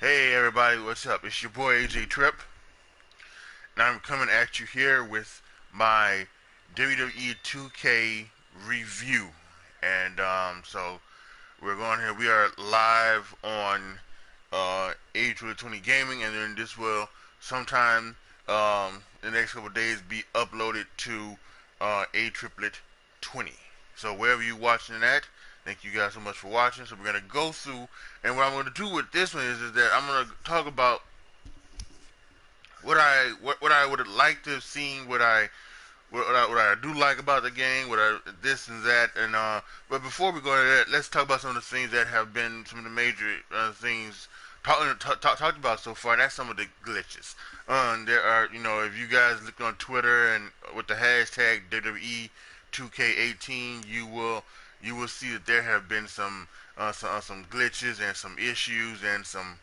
Hey everybody, what's up? It's your boy AJ Trip, and I'm coming at you here with my WWE 2K review. And so we're going here. We are live on ATRIPLETT20 Gaming, and then this will sometime in the next couple of days be uploaded to ATRIPLETT20. So wherever you're watching that, thank you guys so much for watching. So we're gonna go through, and what I'm gonna do with this one is that I'm gonna talk about what I would like to have seen, what I do like about the game, what I this and that, and but before we go into that, let's talk about some of the things that have been some of the major things talked about so far. And that's some of the glitches. There are, if you guys look on Twitter and with the hashtag WWE 2K18, you will see that there have been some glitches and some issues and some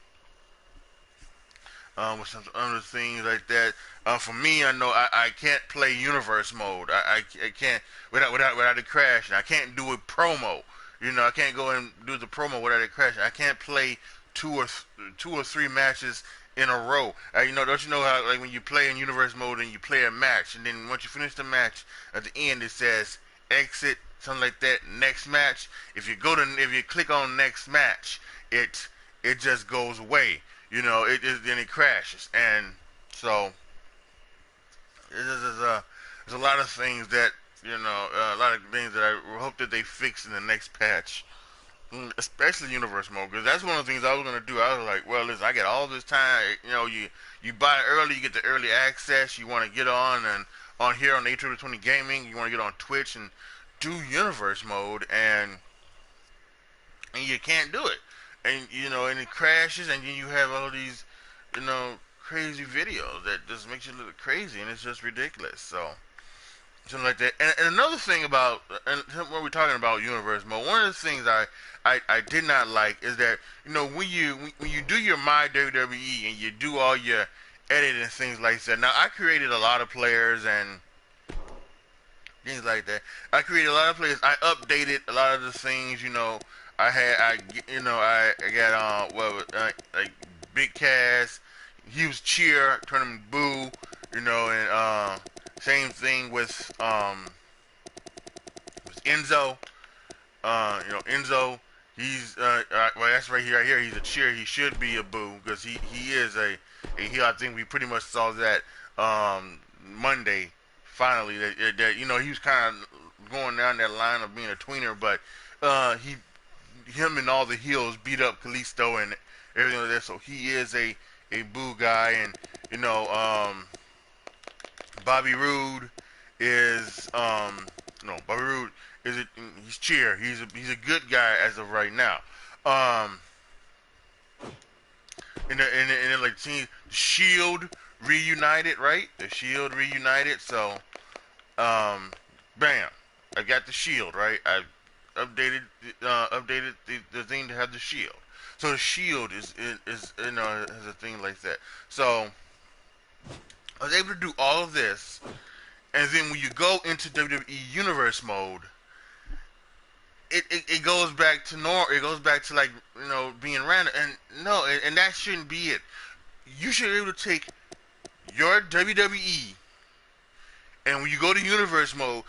with some other things like that. For me, I know I can't play universe mode. I can't without it crashing. I can't do a promo. I can't go and do the promo without it crashing. I can't play two or three matches in a row. Don't you know how, like, when you play in universe mode and you play a match, and then once you finish the match, at the end it says exit, something like that, next match. If you click on next match, it just goes away. Then it crashes, and so there's a lot of things that a lot of things that I hope that they fix in the next patch, especially universe mode, because that's one of the things I was gonna do. I was like, well, listen, I get all this time. You buy it early, you get the early access. You want to get on here on ATRIPLETT20 Gaming. You want to get on Twitch and do universe mode, and you can't do it, and it crashes, and then you have all these crazy videos that just makes you look crazy, and it's just ridiculous. So something like that. And another thing about, and when we're talking about universe mode, one of the things I did not like is that when you do your My WWE and you do all your editing and things like that. Now, I created a lot of players and things like that. I created a lot of players. I updated a lot of the things. I got like Big Cass. He was Cheer, turn him Boo. And same thing with Enzo. Enzo. He's well, that's right here. Right here, he's a Cheer. He should be a Boo because he is a. I think we pretty much saw that Monday. Finally, that he was kind of going down that line of being a tweener, but him and all the heels beat up Kalisto and everything like that. So he is a Boo guy, and Bobby Roode is no Bobby Roode he's Cheer. He's a good guy as of right now. Um, and like team Shield reunited, right? The Shield reunited. So bam, I got the Shield, right? I updated the thing to have the Shield. So the Shield is has a thing like that. So I was able to do all of this, and then when you go into WWE Universe mode, it goes back to normal. It goes back to, like, being random, and no, and that shouldn't be it. You should be able to take your WWE, and when you go to Universe mode,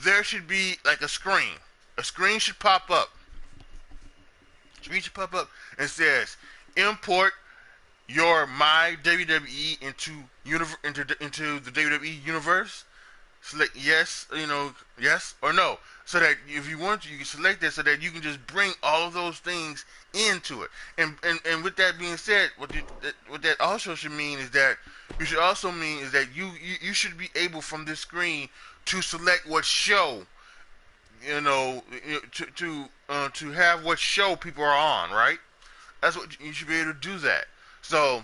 there should be like a screen. A screen should pop up. Screen should pop up and says import your My WWE into the WWE universe. Select yes, yes or no. So that if you want to, you can select that so that you can just bring all of those things into it. And with that being said, what that also should mean is that you should be able from this screen to select what show, to have what show people are on, right? That's what you should be able to do that. So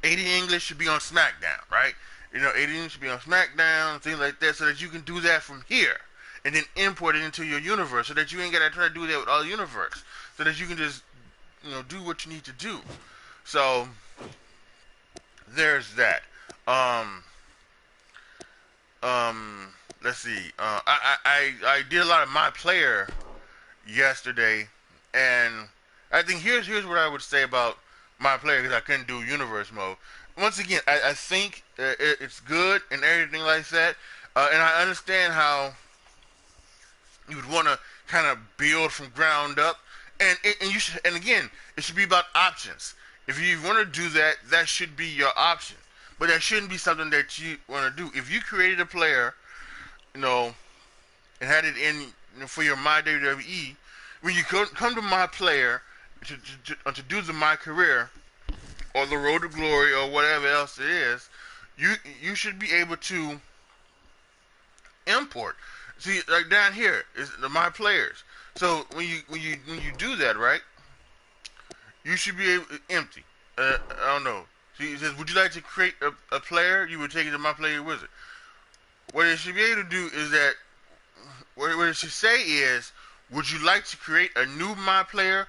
80 English should be on SmackDown, right? 80 English should be on SmackDown, things like that, so that you can do that from here and then import it into your universe, so that you ain't gotta try to do that with all the universe, so that you can just do what you need to do. So there's that. Um, let's see. I did a lot of My Player yesterday, and I think here's what I would say about my player because I couldn't do universe mode. Once again, I think it's good and everything like that, and I understand how you would want to kind of build from ground up, and you should, and again, it should be about options. If you want to do that, that should be your option, but that shouldn't be something that you want to do. If you created a player, you know, and had it in for your My WWE, when you come to My Player to do the My Career or the Road to Glory or whatever else it is, you should be able to import. See, like down here is the My Players. So when you do that, right, you should be able empty. I don't know. See, it says, would you like to create a player? You would take it to My Player Wizard. What it should be able to do is that what it should say is, would you like to create a new My Player,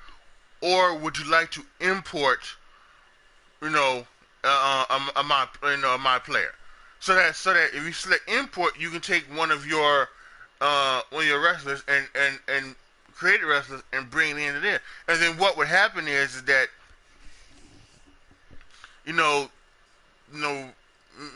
or would you like to import, you know, a My Player? So that if you select import, you can take one of your wrestlers and create wrestlers and bring it into there. And then what would happen is that you know you know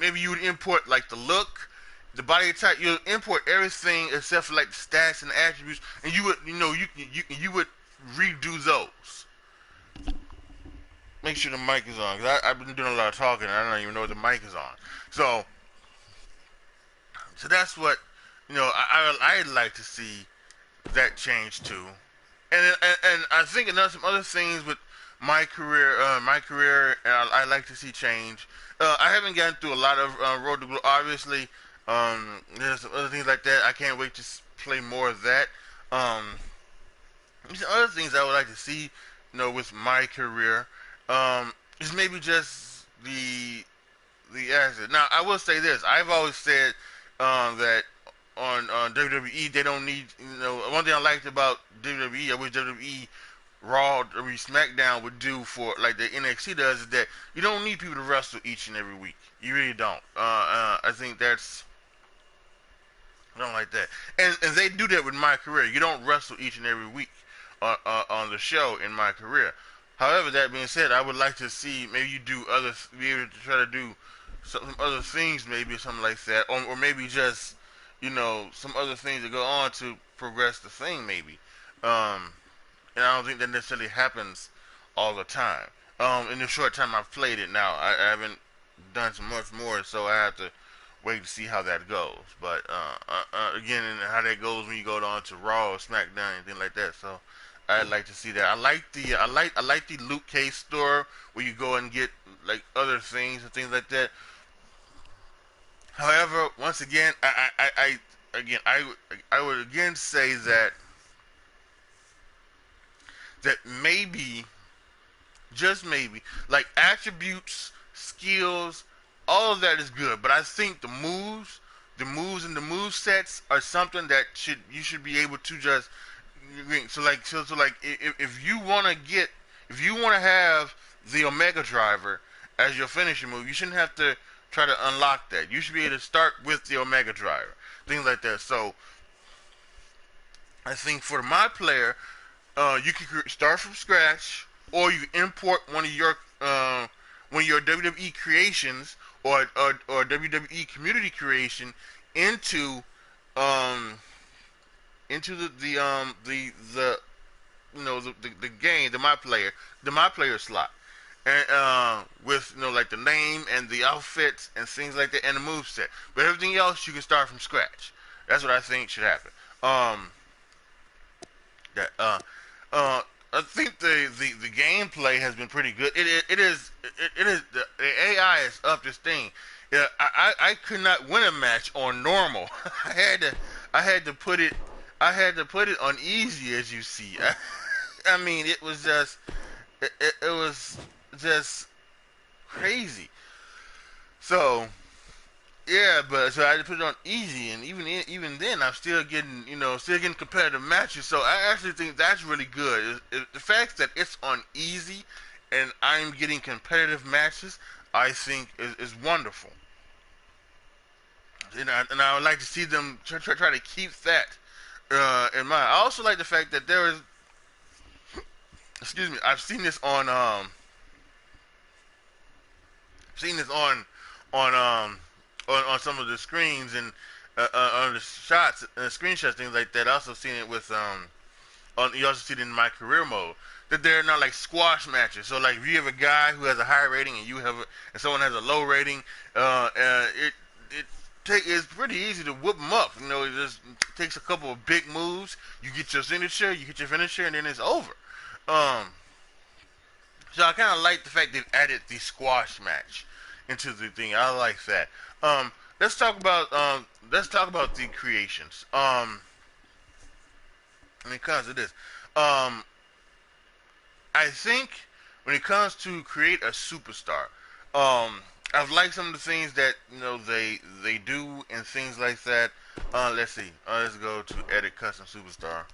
maybe you would import like the look, the body type. You'll import everything except for like the stats and the attributes, and you would you would redo those. Make sure the mic is on because I've been doing a lot of talking and I don't even know if the mic is on. So that's what I'd like to see that change too. And I think another some other things with my career, I like to see change. I haven't gotten through a lot of Road to Glory. Obviously, there's some other things like that. I can't wait to play more of that. Um, some other things I would like to see, with my career, is maybe just the asset. Now, I will say this: I've always said that on WWE they don't need. One thing I liked about WWE, I wish WWE Raw or SmackDown would do for like the NXT does, is that you don't need people to wrestle each and every week. You really don't. I think I don't like that, and they do that with my career. You don't wrestle each and every week on the show in my career. However, that being said, I would like to see maybe you do be able to try to do some other things, maybe something like that, or maybe just some other things that go on to progress the thing, maybe. Um, and I don't think that necessarily happens all the time. In the short time I've played it now, I haven't done so much more, so I have to wait to see how that goes. But again, and how that goes when you go on to Raw or SmackDown, anything like that. So I'd like to see that. I like the Luke Cage store where you go and get like other things and things like that. However, once again, I would again say that maybe, just maybe, like attributes, skills, all of that is good. But I think the moves and the move sets are something that you should be able to just. So like if you want to have the Omega Driver as your finishing move, you shouldn't have to try to unlock that. You should be able to start with the Omega Driver, things like that. So I think for my player, you can start from scratch, or you import one of your WWE creations or WWE community creation into um into the game, the my player slot, and with like the name and the outfits and things like that and the move set. But everything else you can start from scratch. That's what I think should happen. That I think the gameplay has been pretty good. It is the AI is up this thing. Yeah, I could not win a match on normal. I had to put it I had to put it on easy, as you see. I mean, it was just crazy. So yeah, but so I had to put it on easy, and even then, I'm still getting competitive matches. So I actually think that's really good. The fact that it's on easy, and I'm getting competitive matches, I think is wonderful. And I would like to see them try to keep that in mind. I also like the fact that excuse me, I've seen this on on some of the screens and on the shots, screenshots, things like that. I also seen it with you also see it in my career mode that they're not like squash matches. So like if you have a guy who has a high rating and and someone has a low rating, it it's pretty easy to whoop them up. You know, it just takes a couple of big moves. You get your signature, you get your finisher, and then it's over. Um, so I kind of like the fact they've added the squash match into the thing. I like that. Um, let's talk about the creations. When it comes to this, um, I think when it comes to create a superstar, I've liked some of the things that they do and things like that. Let's see. Let's go to edit custom superstar.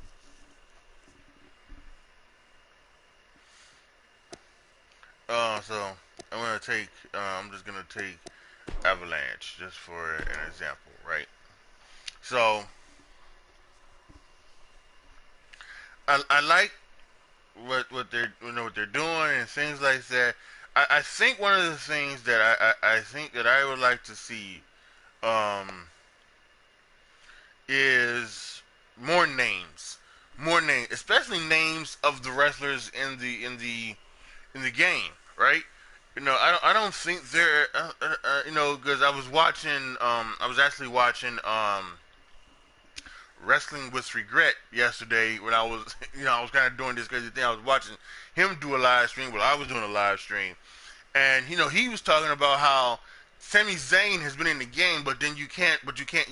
So I'm gonna take. I'm just gonna take Avalanche just for an example, right? So I like what they're what they're doing and things like that. I think one of the things that I think that I would like to see um, is more names, especially names of the wrestlers in the game, right? I don't think they're because I was actually watching Wrestling with Regret yesterday when I was I was kind of doing this crazy thing. I was watching him do a live stream while I was doing a live stream, and he was talking about how Sami Zayn has been in the game, but you can't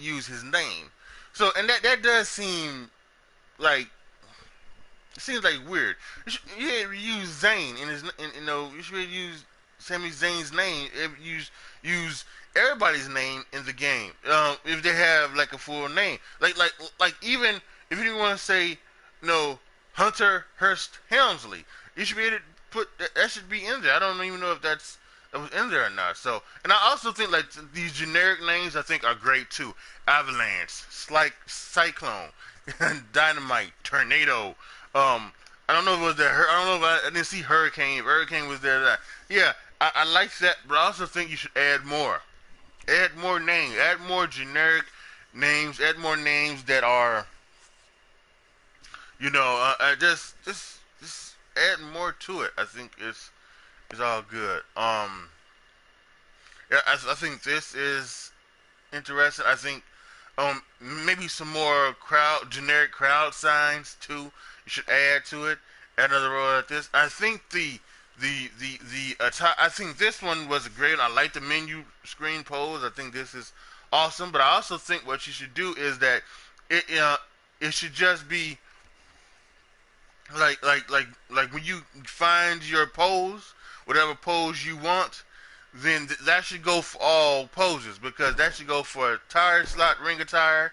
use his name. So and that does like seems like weird. You should use Zayn in his, you should use Sami Zayn's name. Use everybody's name in the game. If they have like a full name, like even if you didn't want to say Hunter Hurst Helmsley, you should be able to put that should be in there. I don't even know if that was in there or not. So, and I also think like these generic names I think are great too. Avalanche, like Cyclone, Dynamite, Tornado. I don't know if it was there. I don't know if I didn't see Hurricane. If Hurricane was there. Yeah, I like that, but I also think you should add more. Add more names. Add more generic names. Add more names that are, just add more to it. I think it's all good. Yeah, I think this is interesting. I think maybe some more generic crowd signs too. You should add to it. Add another row like this. I think I think this one was great. I like the menu screen pose. I think this is awesome. But I also think what you should do is that it should just be like when you find your pose, whatever pose you want, then that should go for all poses because that should go for tire slot, ring attire,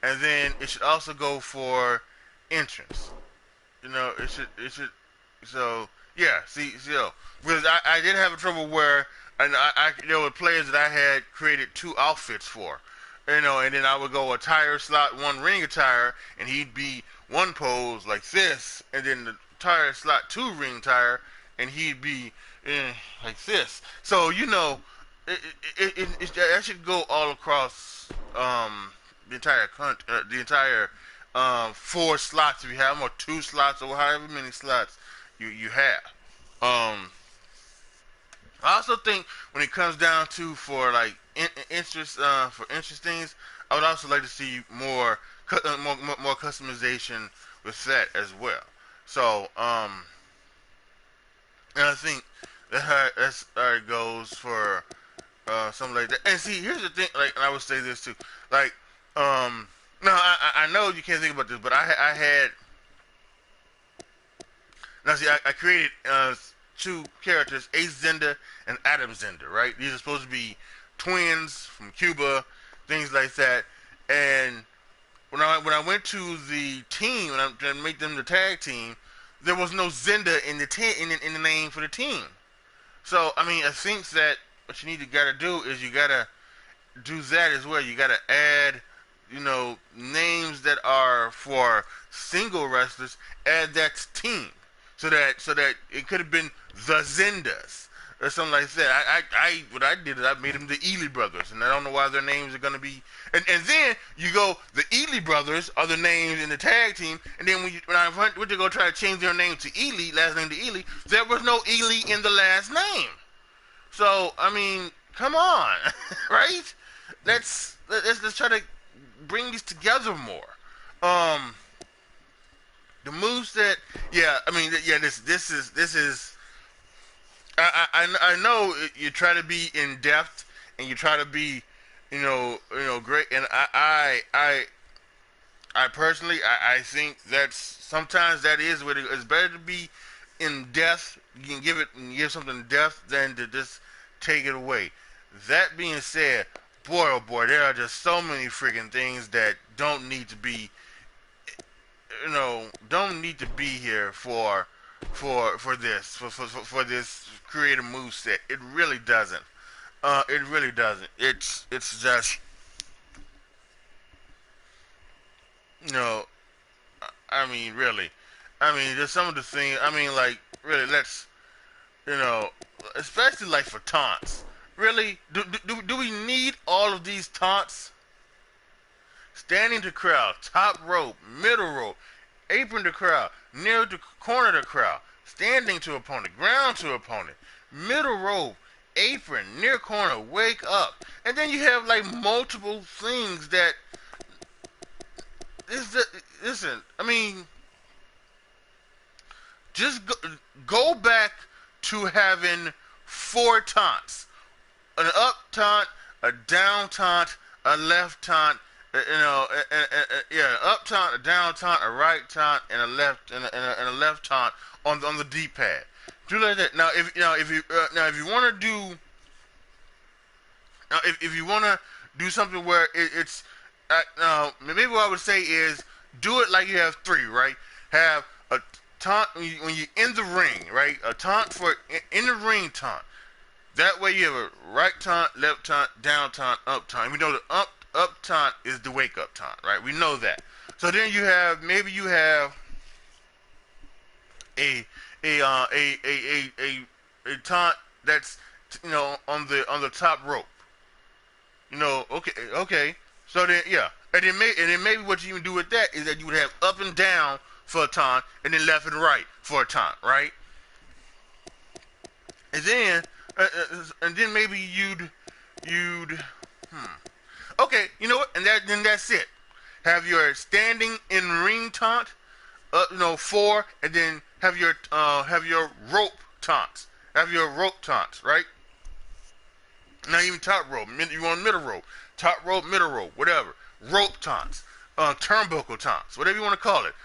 and then it should also go for entrance. It should. So yeah, because I did have a trouble where and there were players that I had created two outfits for, and then I would go attire slot, one ring attire, and he'd be one pose like this, and then the tire slot two ring tire, and he'd be like this. So that should go all across the entire four slots if you have them, or two slots, or however many slots you have. I also think when it comes down to for like for interest things, I would also like to see more customization with that as well. So and I think that's how it goes for something like that. And see, here's the thing. Like, and I would say this too. Like, no, I know you can't think about this, but I had now see I created two characters, Ace Zenda and Adam Zenda. Right? These are supposed to be twins from Cuba, things like that. And when I went to the team and I to make them the tag team, there was no Zenda in the name for the team. So I mean, I think that what you gotta do is you gotta do that as well. You gotta add, names that are for single wrestlers. Add that to team. so that it could have been the Zendas or something like that. What I did is I made them the Ely brothers, and I don't know why their names are gonna be. And then you go, the Ely brothers are the names in the tag team, and then when I went to go try to change their name to Ely, last name to Ely, there was no Ely in the last name. So I mean, come on, right? Let's try to bring these together more. The moveset, yeah, I mean, yeah, this is. I know you try to be in depth and you try to be, great, and I personally, I think that's sometimes that is what it's better to be in depth. You can give something depth than to just take it away. That being said, boy oh boy, there are just so many freaking things that don't need to be here for this creative move set. It really doesn't. It really doesn't. It's just, you know I mean, really. I mean, just some of the things. I mean, like, really, you know, especially like for taunts. Really, do we need all of these taunts? Standing to crowd, top rope, middle rope, apron to crowd, near the corner to crowd, standing to opponent, ground to opponent, middle rope, apron, near corner, wake up, and then you have like multiple things that is the, listen. I mean, just go back to having four taunts: an up taunt, a down taunt, a left taunt. Yeah, an up taunt, a down taunt, a right taunt, and a left taunt on the D-pad. Do like that. Now, if you want to do now, if you want to do something where it's maybe what I would say is do it like you have three, right? Have a taunt when you're in the ring, right? A taunt for in the ring taunt. That way you have a right taunt, left taunt, down taunt, up taunt. We know the up taunt is the wake up taunt, right? We know that. So then you have a a taunt that's on the top rope. Okay. So then, yeah, and then maybe what you even do with that is that you would have up and down for a taunt, and then left and right for a taunt, right? And then, maybe you'd, okay, you know what? And then that's it. Have your standing in ring taunt, four, and then have your rope taunts. Have your rope taunts, right? Not even top rope. You want middle rope, top rope, middle rope, whatever. Rope taunts, turnbuckle taunts, whatever you want to call it.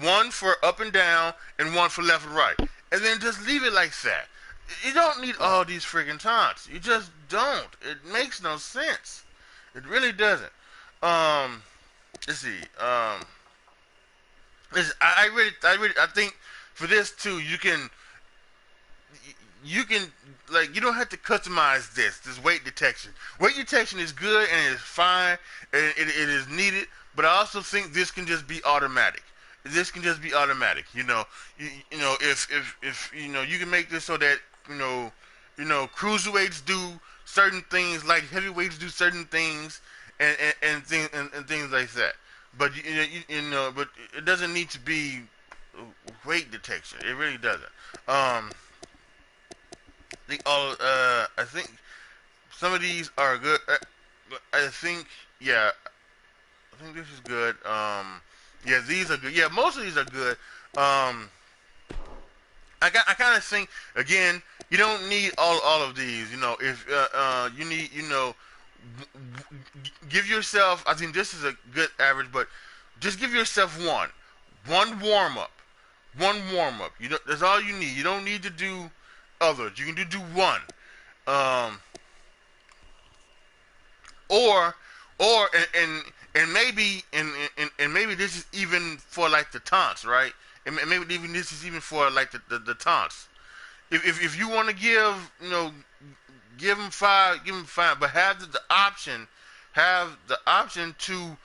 One for up and down, and one for left and right, and then just leave it like that. You don't need all these freaking taunts. You just don't. It makes no sense. It really doesn't. Let's see. I think for this too, you can like you don't have to customize this weight detection. Weight detection is good and it is fine and it is needed, but I also think this can just be automatic. This can just be automatic. If you can make this so that cruiserweights do certain things like heavyweights do certain things and things like that. But but it doesn't need to be weight detection. It really doesn't. I think some of these are good. I think yeah. I think this is good. Yeah, these are good. Yeah, most of these are good. I kind of think again, you don't need all of these. If you need, give yourself. I think this is a good average, but just give yourself one warm up, that's all you need. You don't need to do others. You can do one. Um, or and maybe this is even for like the taunts, right? And maybe even this is even for like the taunts. If you want to give them five, but have the option to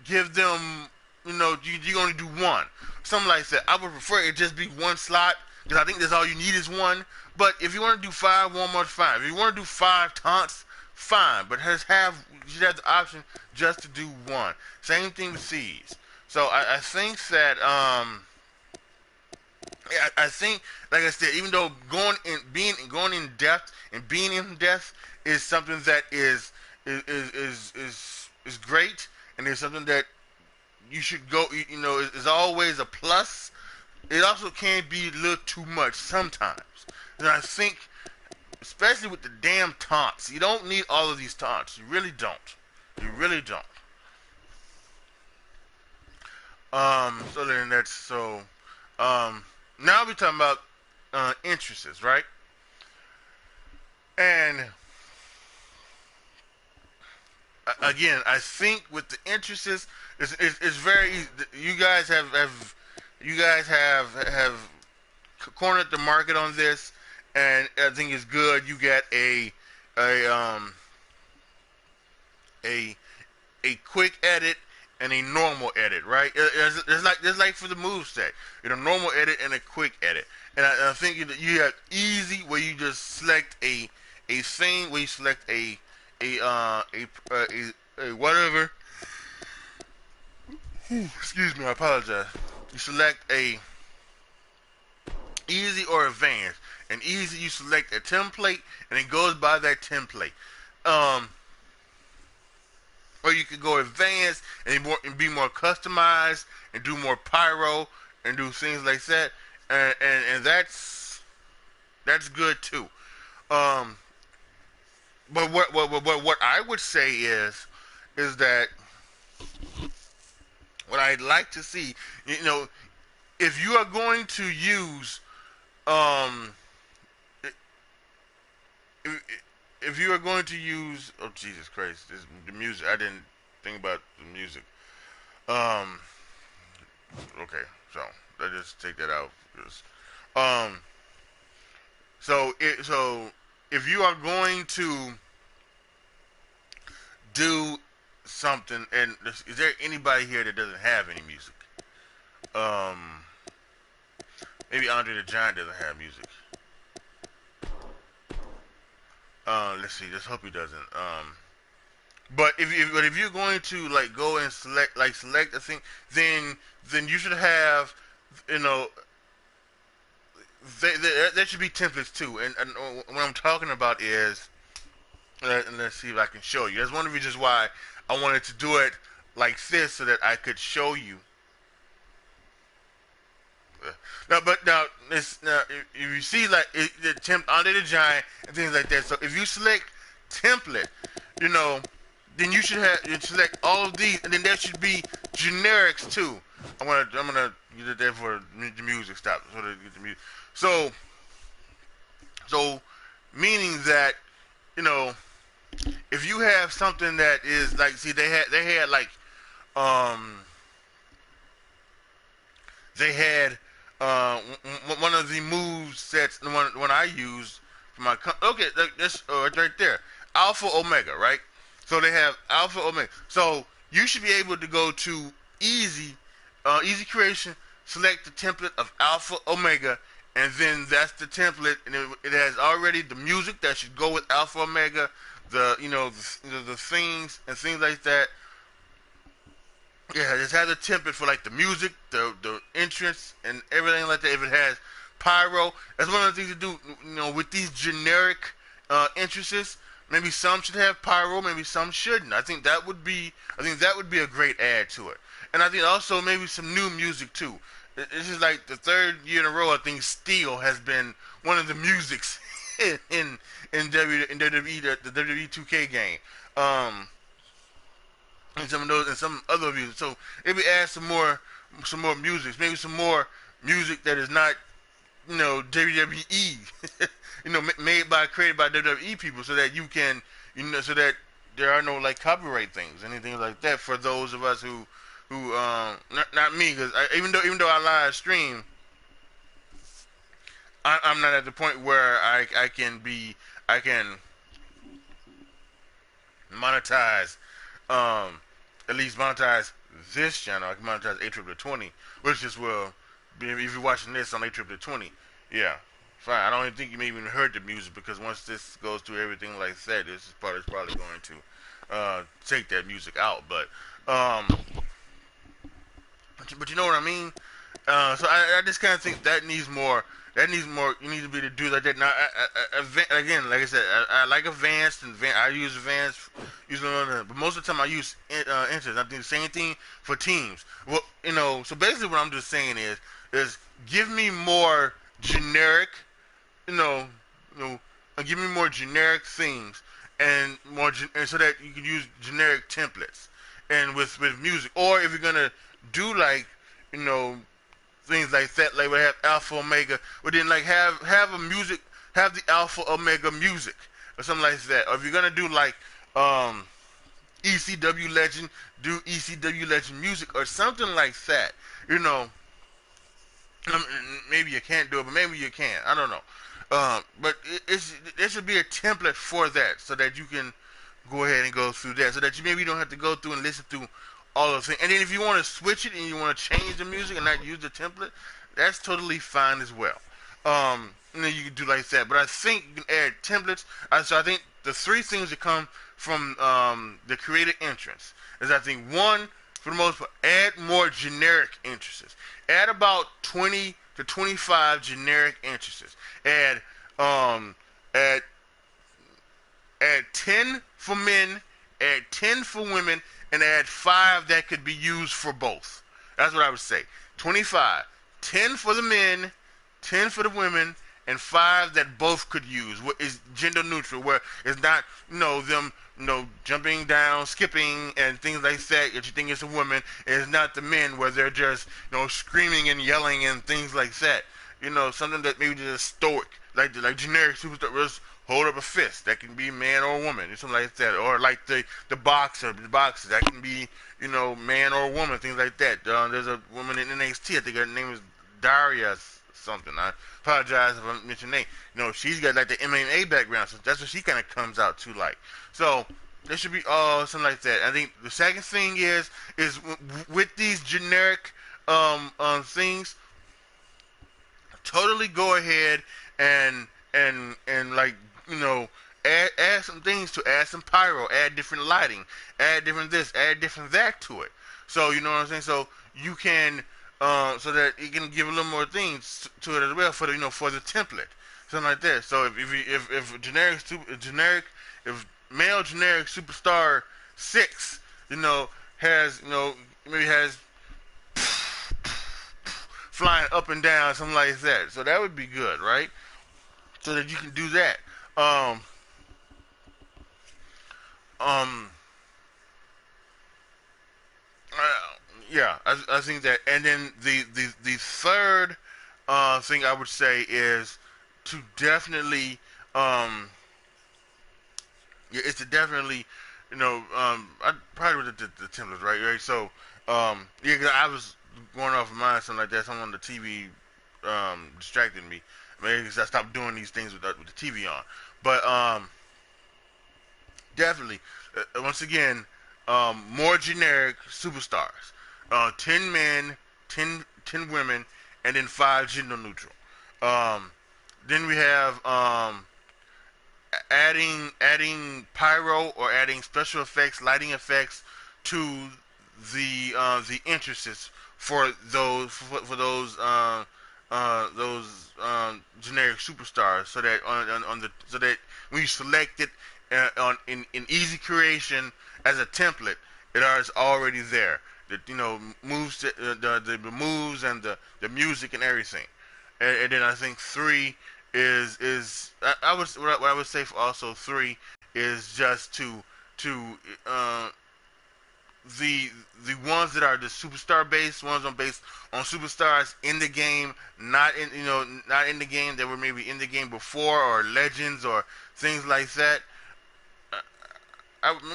give them, you only do one. something like that. I would prefer it just be one slot because I think that's all you need is one. But if you want to do 5 warm-ups, fine. If you want to do 5 taunts, fine. But you should have the option just to do one. Same thing with C's. So I think that I think, like I said, even though going in depth and being in depth is something that is great, and is something that you should go. You know, is always a plus. It also can be a little too much sometimes. And I think, especially with the damn taunts, you don't need all of these taunts. You really don't. You really don't. So then that's so. Now we're talking about interests, right? And again, I think with the interests, it's very easy. You guys have cornered the market on this, and I think it's good. You get a um a a quick edit and a normal edit, right? There's like for the move set, normal edit and a quick edit. And I think you have easy where you just select a thing where you select a whatever. Excuse me, I apologize. You select a easy or advanced. And easy, you select a template and it goes by that template. Um, or you could go advanced and be more customized and do more pyro and do things like that, and that's good too. Um, but what I would say is that what I'd like to see, if you are going to use um, if, if you are going to use, oh Jesus Christ, the music. I didn't think about the music. Um, okay, so let's just take that out. Um, so if you are going to do something, and is there anybody here that doesn't have any music? Um, maybe Andre the Giant doesn't have music. Let's see. Let's hope he doesn't. But if you're going to like go and select a thing, then you should have, you know, there should be templates too. And what I'm talking about is, let's see if I can show you. That's one of the reasons why I wanted to do it like this so that I could show you. Now, if you see like the under the giant and things like that. So if you select template, you know, then you select all of these, and then there should be generics too. I'm gonna get it there for the music stop. So to get the music. So meaning that, you know, if you have something that is like, see, they had like um they had one of the move sets, the one I used for my okay, that's right there, Alpha Omega, right? So they have Alpha Omega. So you should be able to go to easy creation, select the template of Alpha Omega, and then that's the template, and it has already the music that should go with Alpha Omega, the things and things like that. Yeah, it has a template for like the music, the entrance, and everything like that. If it has pyro, that's one of the things to do. You know, with these generic entrances, maybe some should have pyro, maybe some shouldn't. I think that would be a great add to it. And I think also maybe some new music too. This is like the third year in a row I think Steel has been one of the musics in WWE, the WWE 2K game. And some of those and some other music. So maybe add some more music, maybe some more music that is not, WWE, created by WWE people, so that you can, so that there are no like copyright things, anything like that for those of us who not me, because even though I live stream, I'm not at the point where I can monetize, at least monetize this channel. I can monetize ATRIPLETT20, which is well, if you're watching this on ATRIPLETT20, yeah, fine. I don't even think you may even heard the music because once this goes through everything like that, this is probably going to take that music out. But you know what I mean. So I just kind of think that needs more. That needs more. You need to be able to do like that. Now, again, like I said, I like advanced and I use advanced. But most of the time I use interest. I think the same thing for teams. Well, so basically what I'm just saying is give me more generic, you know, you know, give me more generic things and and so that you can use generic templates and with music. Or if you're gonna do like, you know, things like that, like we have Alpha Omega, but then like have a music, have the Alpha Omega music or something like that. Or if you're gonna do like um, ECW Legend, do ECW Legend music or something like that. You know, maybe you can't do it, but maybe you can. I don't know. But there should be a template for that so that you can go ahead and go through that so that you maybe don't have to go through and listen through all of the things. And then if you want to switch it and you want to change the music and not use the template, that's totally fine as well. And then you can do like that. But I think you can add templates. So I think the three things that come from the creative entrance is I think one, for the most part, add more generic entrances. Add about 20 to 25 generic entrances. Add um, add add 10 for men, add 10 for women, and add 5 that could be used for both. That's what I would say. 25. 10 for the men, 10 for the women, and 5 that both could use. What is gender neutral, where it's not, them, jumping down, skipping, and things like that. If you think it's a woman, it's not the men where they're just, screaming and yelling and things like that. Something that maybe just stoic, like generic superstar, hold up a fist. That can be man or woman, or something like that. Or like the boxer that can be man or woman, things like that. There's a woman in NXT. I think her name is Daria something. I apologize if I mention her name. She's got like the MMA background, so that's what she kind of comes out to like. So there should be something like that. I think the second thing is with these generic things, totally go ahead and like add some things to add some pyro, add different lighting, add different this, add different that to it. So you know what I'm saying. So you can so that you can give a little more things to it as well for the for the template, something like that. So if generic if male generic superstar 6 has maybe has flying up and down, something like that. So that would be good, right? So that you can do that. Um, um, yeah, I think that. And then the third thing I would say is to definitely yeah, it's to definitely I probably with the templates, right? So yeah, 'cause I was going off of mine, something like that. Someone on the TV distracted me. Maybe because I stopped doing these things with the TV on. But definitely, once again, more generic superstars. 10 men, 10 women, and then 5 gender neutral. Um, then we have adding pyro or adding special effects, lighting effects to the entrances for those generic superstars, so that on the so that when you select it on in easy creation as a template, it is already there. The moves the moves and the music and everything. And then I think 3 is I would what I would say for also 3 is just to the the ones that are the superstar based ones on based on superstars in the game, not in not in the game, that were maybe in the game before, or legends or things like that.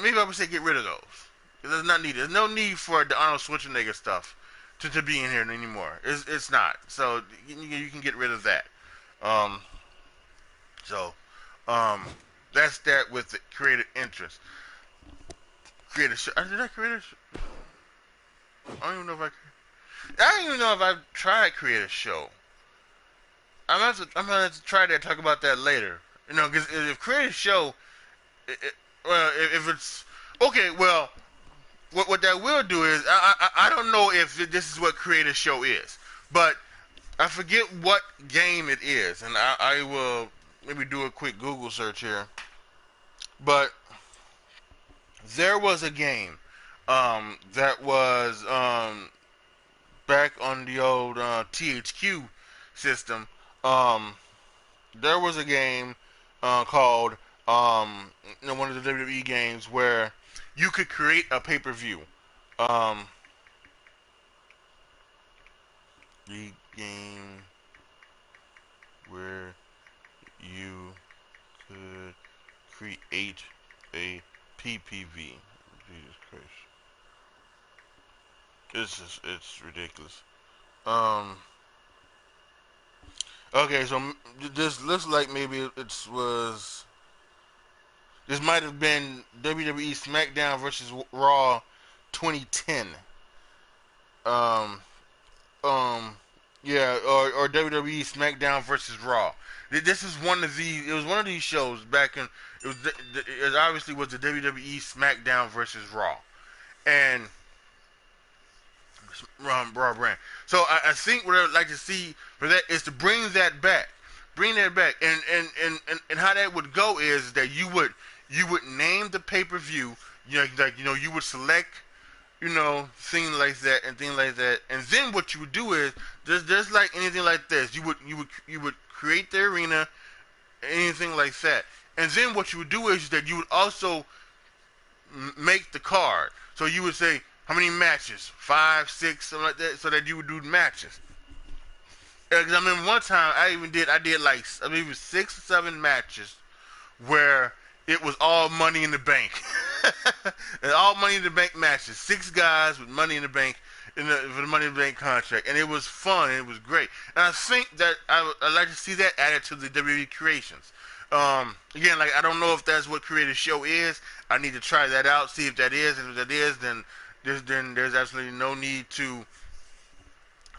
Maybe I would say get rid of those. There's not needed. There's no need for the Arnold Schwarzenegger stuff to be in here anymore. It's not. So you can get rid of that. Um, so um, that's that with the creative interest. Creative. Did I create a? I don't even know if I don't even know if I've tried create a show. I'm gonna have to try that. Talk about that later. You know, because if create a show, well, if it's okay, well, what that will do is I don't know if this is what create a show is, but I forget what game it is, and I will maybe do a quick Google search here. But there was a game that was back on the old THQ system. Um, there was a game called one of the WWE games where you could create a pay per view. Um, the game where you could create a PPV. Jesus Christ, it's ridiculous. Um, okay, so this looks like maybe it was. This might have been WWE SmackDown versus Raw 2010. Um, um, yeah, or WWE SmackDown versus Raw. This is one of these. It was one of these shows back in. It obviously was the WWE SmackDown versus Raw, and Raw brand. So I think what I would like to see for that is to bring that back, and how that would go is that you would name the pay per view. You would select things like that, and then what you would do is just like anything like this, you would create the arena, anything like that, and then what you would do is that you would also make the card. So you would say how many matches, 5, 6, something like that, so that you would do matches. Because I remember one time I did like I mean it was 6 or 7 matches where it was all money in the bank. And all money in the bank matches. 6 guys with money in the bank for the money in the bank contract, and it was fun and it was great. And I think that I'd like to see that added to the WWE creations. Again, like I don't know if that's what create a show is. I need to try that out, see if that is. And if that is, then there's absolutely no need to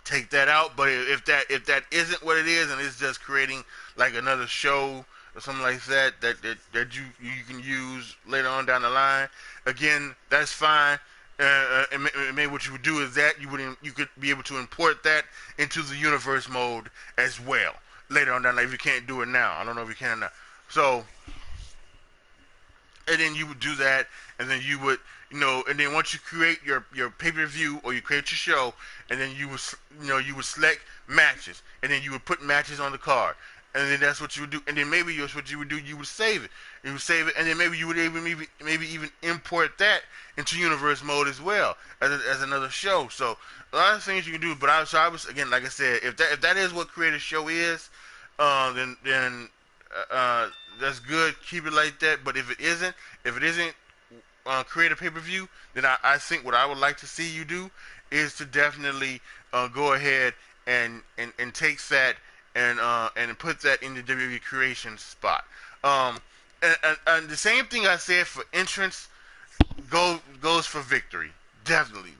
take that out. But if that isn't what it is, and it's just creating like another show or something like that you can use later on down the line, again, that's fine. And maybe what you would do is that you could be able to import that into the universe mode as well later on down the line if you can't do it now. I don't know if you can or not. So and then you would do that, and then you would, and then once you create your pay per view or you create your show, and then you would select matches, and then you would put matches on the card, and then that's what you would do, and then maybe what you would do, you would save it, and then maybe you would maybe even import that into universe mode as well as another show. So a lot of things you can do, but I was again, like I said, if that is what create a show is, then that's good. Keep it like that. But if it isn't create a pay per view, then I think what I would like to see you do is to definitely go ahead and take that and put that in the WWE creation spot. Um, and the same thing I said for entrance goes for victory. Definitely,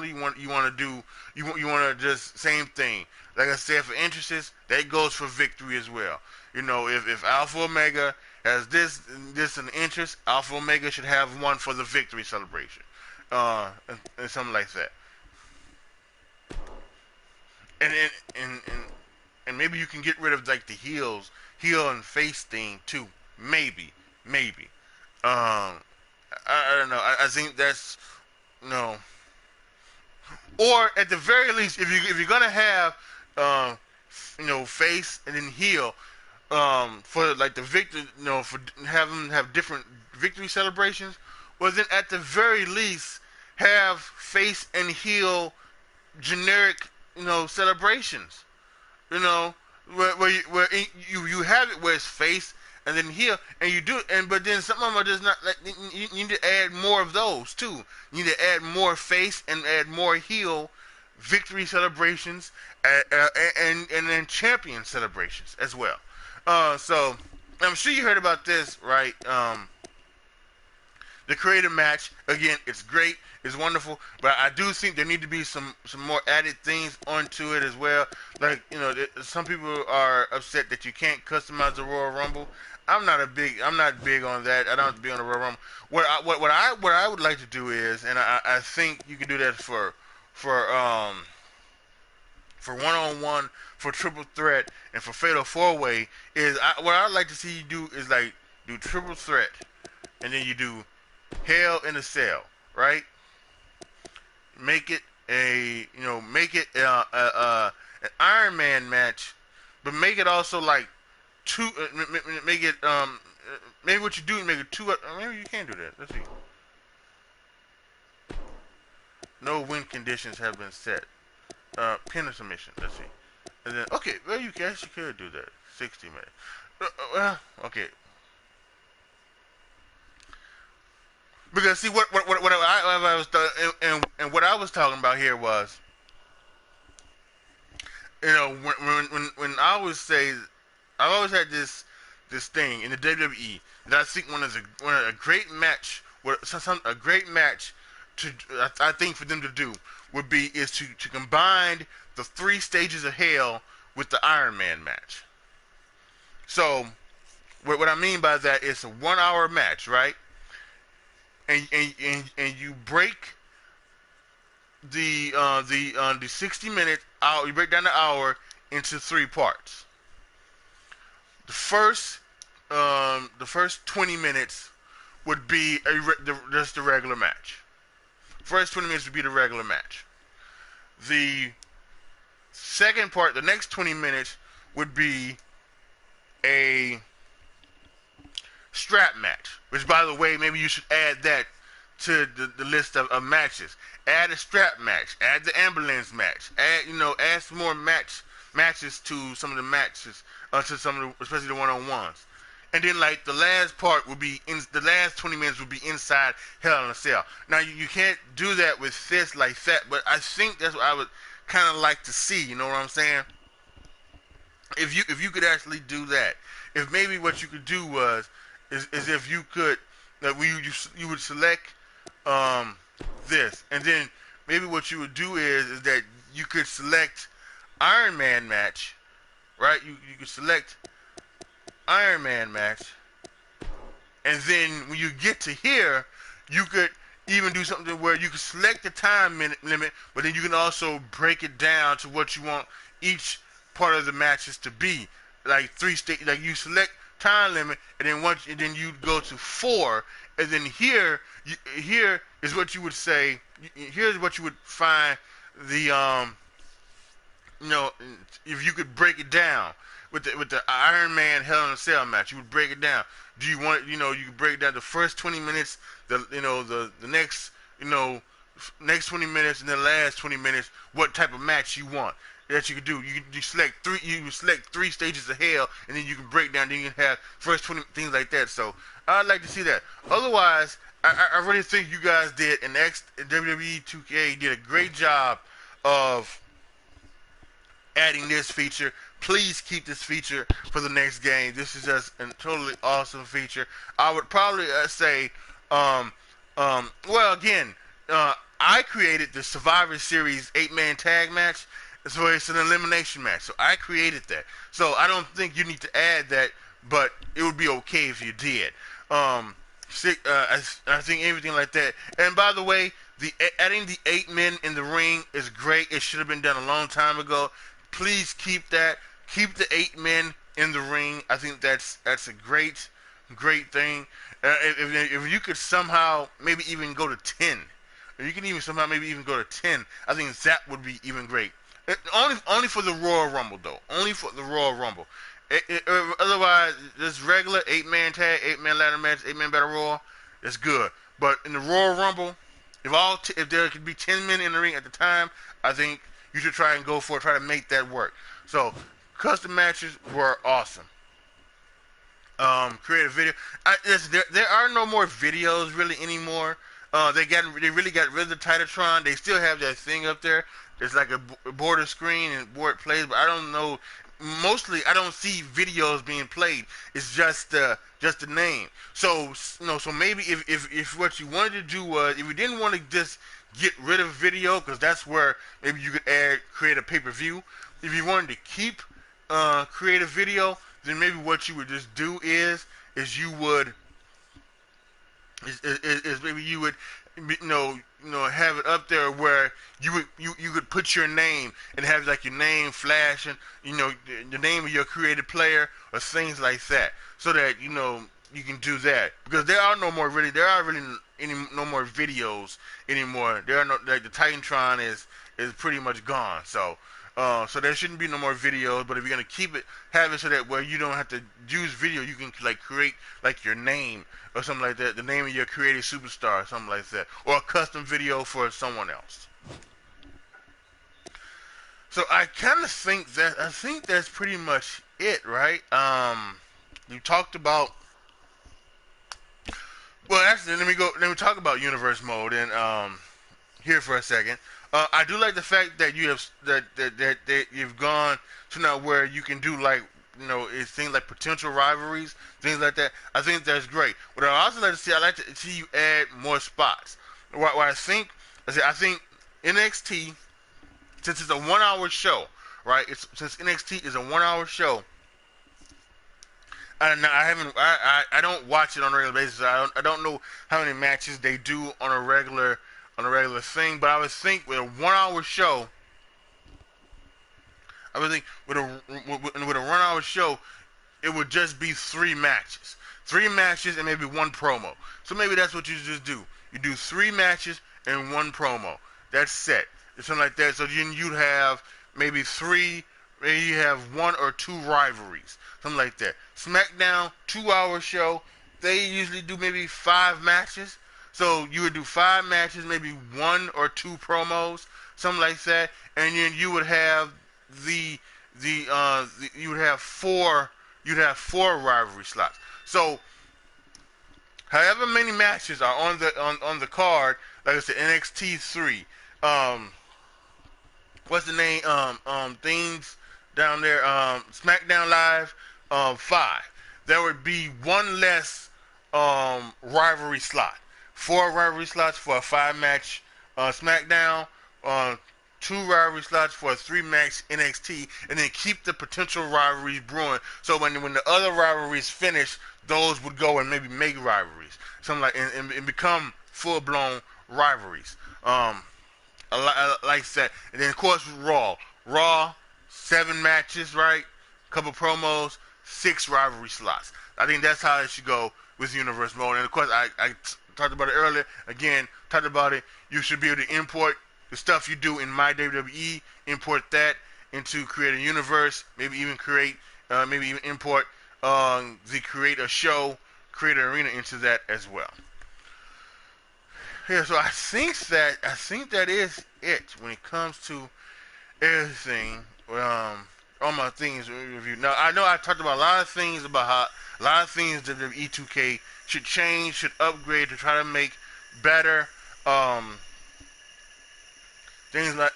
you want to do you want to just same thing. Like I said for entrances, that goes for victory as well. If Alpha Omega has this an interest, Alpha Omega should have one for the victory celebration, and something like that. And and maybe you can get rid of like the heel and face thing too. Maybe. I don't know. I think that's no. Or at the very least, if you're gonna have face and then heel, for like the victor, for have them have different victory celebrations. Well, then at the very least, have face and heel generic, celebrations. You know, where you have it where it's face and then heel, and you do, and but then some of them are just not like you need to add more of those too. You need to add more face and add more heel victory celebrations, and then champion celebrations as well. So I'm sure you heard about this, right? the creative match, again, it's great, it's wonderful, but I do think there need to be some more added things onto it as well. Like, some people are upset that you can't customize the Royal Rumble. I'm not big on that. I don't have to be on the Royal Rumble. What I would like to do is, and I think you can do that for um for one on one, for triple threat, and for fatal four way, is what I'd like to see you do is like do triple threat, and then you do Hell in a Cell, right? Make it an Iron Man match, but make it also like two. Make it maybe what you do is make it two. Maybe you can't do that. Let's see. No win conditions have been set. Pin or submission. Let's see. And then okay, well you guess you could do that. 60 minutes. Well, okay. Because see what I was and what I was talking about here was, when I always say, I've always had this thing in the WWE that I think one of a great match, a great match to I think for them to do would be is to combine the 3 stages of hell with the Iron Man match. So what I mean by that is a 1 hour match, right? And you break the 60 minutes hour. You break down the hour into 3 parts. The first 20 minutes would be just the regular match. First 20 minutes would be the regular match. The second part, the next 20 minutes, would be a strap match. Which, by the way, maybe you should add that to the list of matches. Add a strap match. Add the ambulance match. Add some more matches to some of the matches, to some of the, especially the one-on-ones. And then, like, the last part would be the last 20 minutes would be inside Hell in a Cell. Now, you can't do that with this like that, but I think that's what I would kind of like to see. You know what I'm saying? If you could actually do that, if maybe what you could do is if you could, that you would select this, and then maybe what you would do is that you could select Iron Man match, right? You could select Iron Man match, and then when you get to here, you could even do something where you could select the time limit, but then you can also break it down to what you want each part of the matches to be. Like 3 state, like you select time limit, and then you go to 4, and then here is what you would say. Here's what you would find the if you could break it down with the Iron Man Hell in a Cell match, you would break it down. Do you want you could break down the first 20 minutes, the next next 20 minutes, and the last 20 minutes, what type of match you want. That you could do. You select 3. You select 3 stages of hell, and then you can break down. Then you can have first 20 things like that. So I'd like to see that. Otherwise, I really think you guys did, and WWE 2K did a great job of adding this feature. Please keep this feature for the next game. This is just a totally awesome feature. I would probably say, well, again, I created the Survivor Series 8-man tag match. So it's an elimination match. So I created that. So I don't think you need to add that, but it would be okay if you did. I think everything like that. And by the way, adding the 8 men in the ring is great. It should have been done a long time ago. Please keep that. Keep the 8 men in the ring. I think that's a great thing. If you could somehow maybe even go to 10, or you can even somehow maybe even go to 10, I think that would be even great. Only for the Royal Rumble though. Only for the Royal Rumble. Otherwise, this regular 8-man tag, 8-man ladder match, 8-man battle royal, it's good. But in the Royal Rumble, if there could be 10 men in the ring at the time, I think you should try and go for it. Try to make that work. So custom matches were awesome. Create a video. There are no more videos really anymore. They really got rid of the Titatron. They still have that thing up there. It's like a border screen and board plays, but I don't know. mostly I don't see videos being played. It's just the name. So so maybe if what you wanted to do was, if you didn't want to just get rid of video, because that's where maybe you could create a pay-per-view. If you wanted to keep create a video, then maybe what you would just do is you would is maybe you would have it up there where you could put your name and have like your name flash and the name of your created player or things like that, so that you can do that, because there are really no more videos anymore. There are no, like, the Titantron is pretty much gone. So there shouldn't be no more videos. But if you're gonna have it so that where you don't have to use video, you can like create like your name or something like that, the name of your creative superstar or something like that, or a custom video for someone else. So I think that's pretty much it, right? You talked about. Well, actually, let me talk about universe mode and here for a second. I do like the fact that you have that you've gone to now where you can do like it's things like potential rivalries, things like that. I think that's great. What I also like to see, I like to see you add more spots. What I think, I think NXT, since it's a 1 hour show, right? Since NXT is a 1 hour show. I don't watch it on a regular basis. I don't know how many matches they do on a regular thing. But I would think with a 1 hour show, with a 1 hour show, it would just be 3 matches and maybe one promo. So maybe that's what you just do. You do 3 matches and one promo. That's set. It's something like that. So then you'd have maybe you have 1 or 2 rivalries, something like that. SmackDown 2 hour show, they usually do maybe 5 matches. So you would do 5 matches, maybe 1 or 2 promos, something like that, and then you would have you would have 4 rivalry slots. So however many matches are on the card, like I said, NXT 3. What's the name? Things down there. SmackDown Live 5. There would be 1 less rivalry slot. 4 rivalry slots for a 5-match SmackDown. 2 rivalry slots for a 3-match NXT, and then keep the potential rivalries brewing. So when the other rivalries finish, those would go and maybe make rivalries, something like and become full-blown rivalries. Like that. And then of course Raw 7 matches, right? Couple promos, 6 rivalry slots. I think that's how it should go with Universe Mode. And of course I talked about it earlier. Again, talked about it. You should be able to import the stuff you do in My WWE, import that into Create a Universe, maybe even import the Create a Show, Create an Arena into that as well. Yeah, so I think that is it when it comes to everything. All my things review. Now I know I talked about a lot of things about how a lot of things that the E2K should change, should upgrade to try to make better. Things like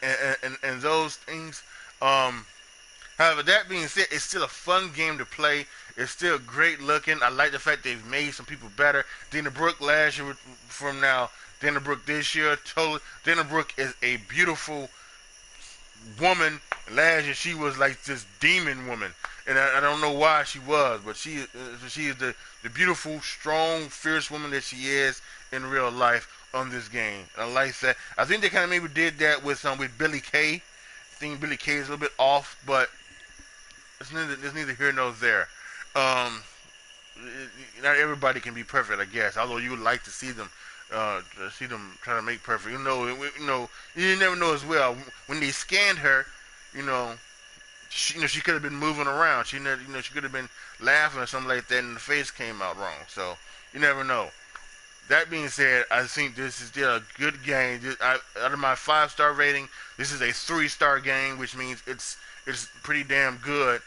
and those things. However, that being said, it's still a fun game to play. It's still great looking. I like the fact they've made some people better. Dana Brooke last year from now. Dana Brooke this year. Totally. Dana Brooke is a beautiful woman. Last year she was like this demon woman, and I don't know why she was, but she is the beautiful, strong, fierce woman that she is in real life on this game. And I like that. I think they kind of maybe did that with Billy Kay. I think Billy Kay is a little bit off, but it's neither here nor there. Not everybody can be perfect, I guess. Although you would like to see them try to make perfect. You never know as well. When they scanned her, she could have been moving around. She could have been laughing or something like that, and the face came out wrong. So you never know. That being said, I think this is still a good game. Out of my 5-star rating, this is a 3-star game, which means it's pretty damn good.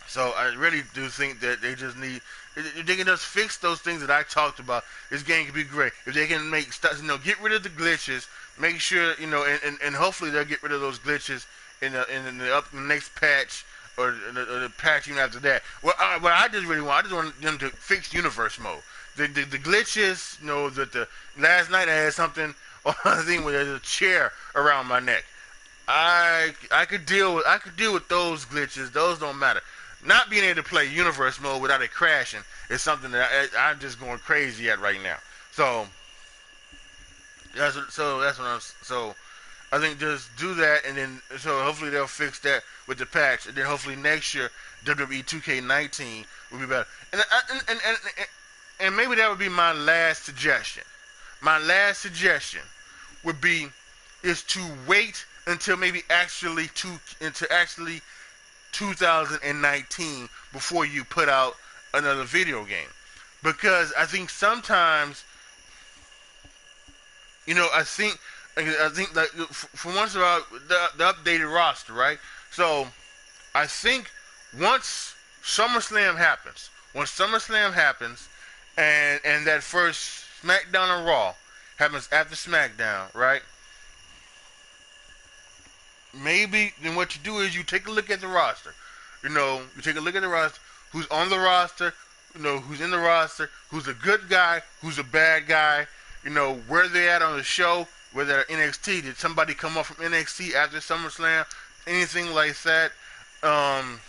So I really do think that they can just fix those things that I talked about. This game could be great if they can get rid of the glitches. Make sure and hopefully they'll get rid of those glitches the next patch or the patch even after that. Well, what I just really want, I just want them to fix universe mode. The glitches, that the last night I had something on the thing where there's a chair around my neck. I could deal with those glitches. Those don't matter. Not being able to play universe mode without it crashing is something that I'm just going crazy at right now. So that's what I'm. So I think just do that, and then so hopefully they'll fix that with the patch, and then hopefully next year WWE 2K18 will be better. And maybe that would be my last suggestion. My last suggestion would be is to wait until maybe actually 2019 before you put out another video game, because I think sometimes, I think like for once about the updated roster, right? So I think once SummerSlam happens, and that first SmackDown or Raw happens after SmackDown, right? Maybe then what you do is you take a look at the roster. You take a look at the roster, who's on the roster, who's in the roster, who's a good guy, who's a bad guy, where they at on the show, whether they're NXT. Did somebody come up from NXT after SummerSlam? Anything like that. And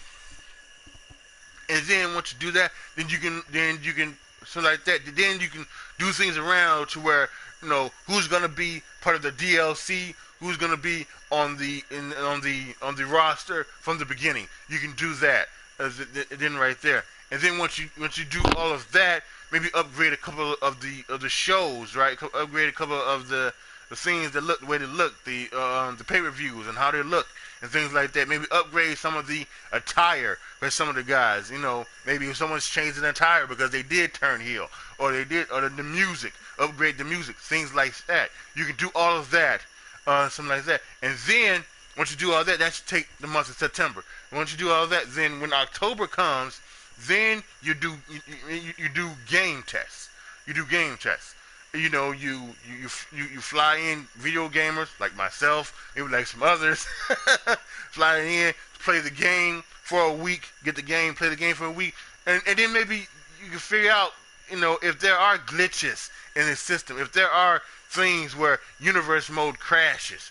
then once you do that, then you can so like that. Then you can do things around to where who's gonna be part of the DLC, who's gonna be on the roster from the beginning. You can do that then right there. And then once you do all of that, maybe upgrade a couple of the shows, right? Upgrade a couple of the things that look the way they look, the pay-per-views and how they look and things like that. Maybe upgrade some of the attire for some of the guys. Maybe if someone's changed an attire because they did turn heel, or the music, upgrade the music, things like that. You can do all of that, something like that. And then once you do all that, that should take the month of September. And once you do all that, then when October comes, then you do game tests. You do game tests. You fly in video gamers like myself, maybe like some others, fly in, play the game for a week, get the game, play the game for a week, and then maybe you can figure out, if there are glitches in the system, if there are things where universe mode crashes,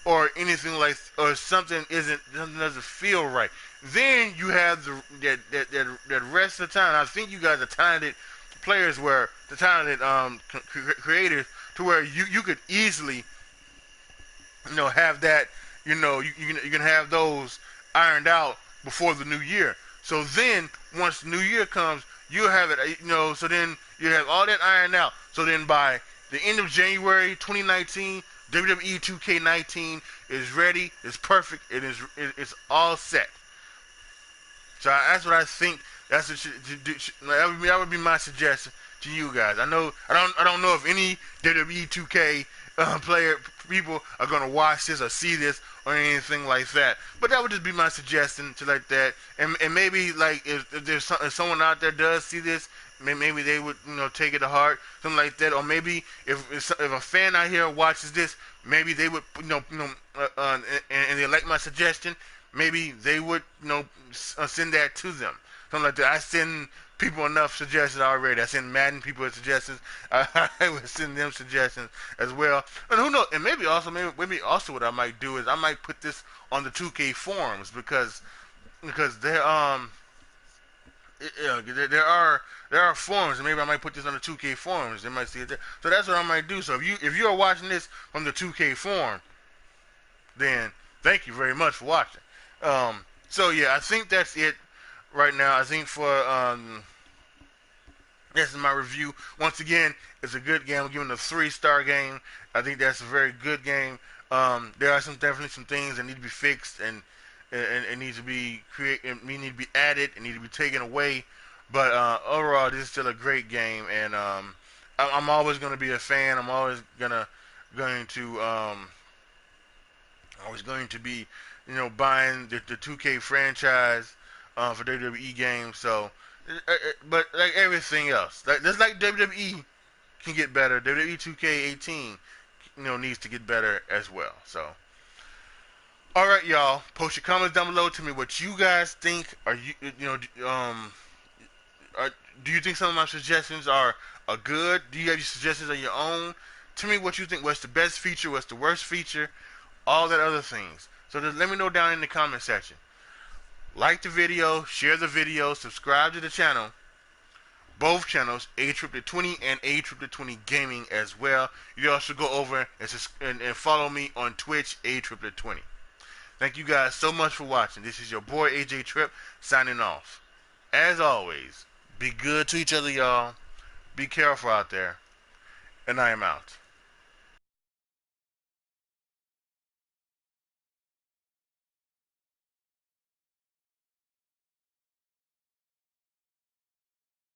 or anything like, or something doesn't feel right. Then you have that rest of the time. I think you guys are talented players, where the talented creators, to where you could easily have that, you can have those ironed out before the new year. So then once the new year comes, you'll have it, so then you have all that ironed out. So then by the end of January 2019, WWE 2K19 is ready, it's perfect, it's all set. So that's what I think. That would be my suggestion to you guys. I don't know if any WWE 2K people are gonna watch this or see this or anything like that. But that would just be my suggestion to like that. And maybe like if if someone out there does see this, maybe they would take it to heart, something like that. Or maybe if a fan out here watches this, maybe they would and they like my suggestion. Maybe they would send that to them. Something like that. I send people enough suggestions already. I send Madden people suggestions. I would send them suggestions as well. And who knows? And maybe also what I might do is I might put this on the 2K forums, because there are forums, and maybe I might put this on the 2K forums. They might see it there. So that's what I might do. So if you are watching this from the 2K forum, then thank you very much for watching. So yeah, I think that's it right now. I think for this is my review. Once again, it's a good game. I'm giving it a 3-star game. I think that's a very good game. There are definitely some things that need to be fixed, and it needs to be need to be added, it needs to be taken away. But overall, this is still a great game, and I'm always going to be a fan. I'm always going to be buying the 2K franchise for WWE games. So, but like everything else, just like WWE can get better, WWE 2K18 needs to get better as well. So All right, y'all. Post your comments down below. Tell me what you guys think. Are are, do you think some of my suggestions are good? Do you have your suggestions of your own? Tell me what you think. What's the best feature? What's the worst feature? All that other things. So just let me know down in the comment section. Like the video, share the video, subscribe to the channel. Both channels, ATRIPLETT20 and ATRIPLETT20 Gaming as well. You also go over and follow me on Twitch, ATRIPLETT20. Thank you guys so much for watching. This is your boy AJ Trip signing off. As always, be good to each other, y'all. Be careful out there. And I am out.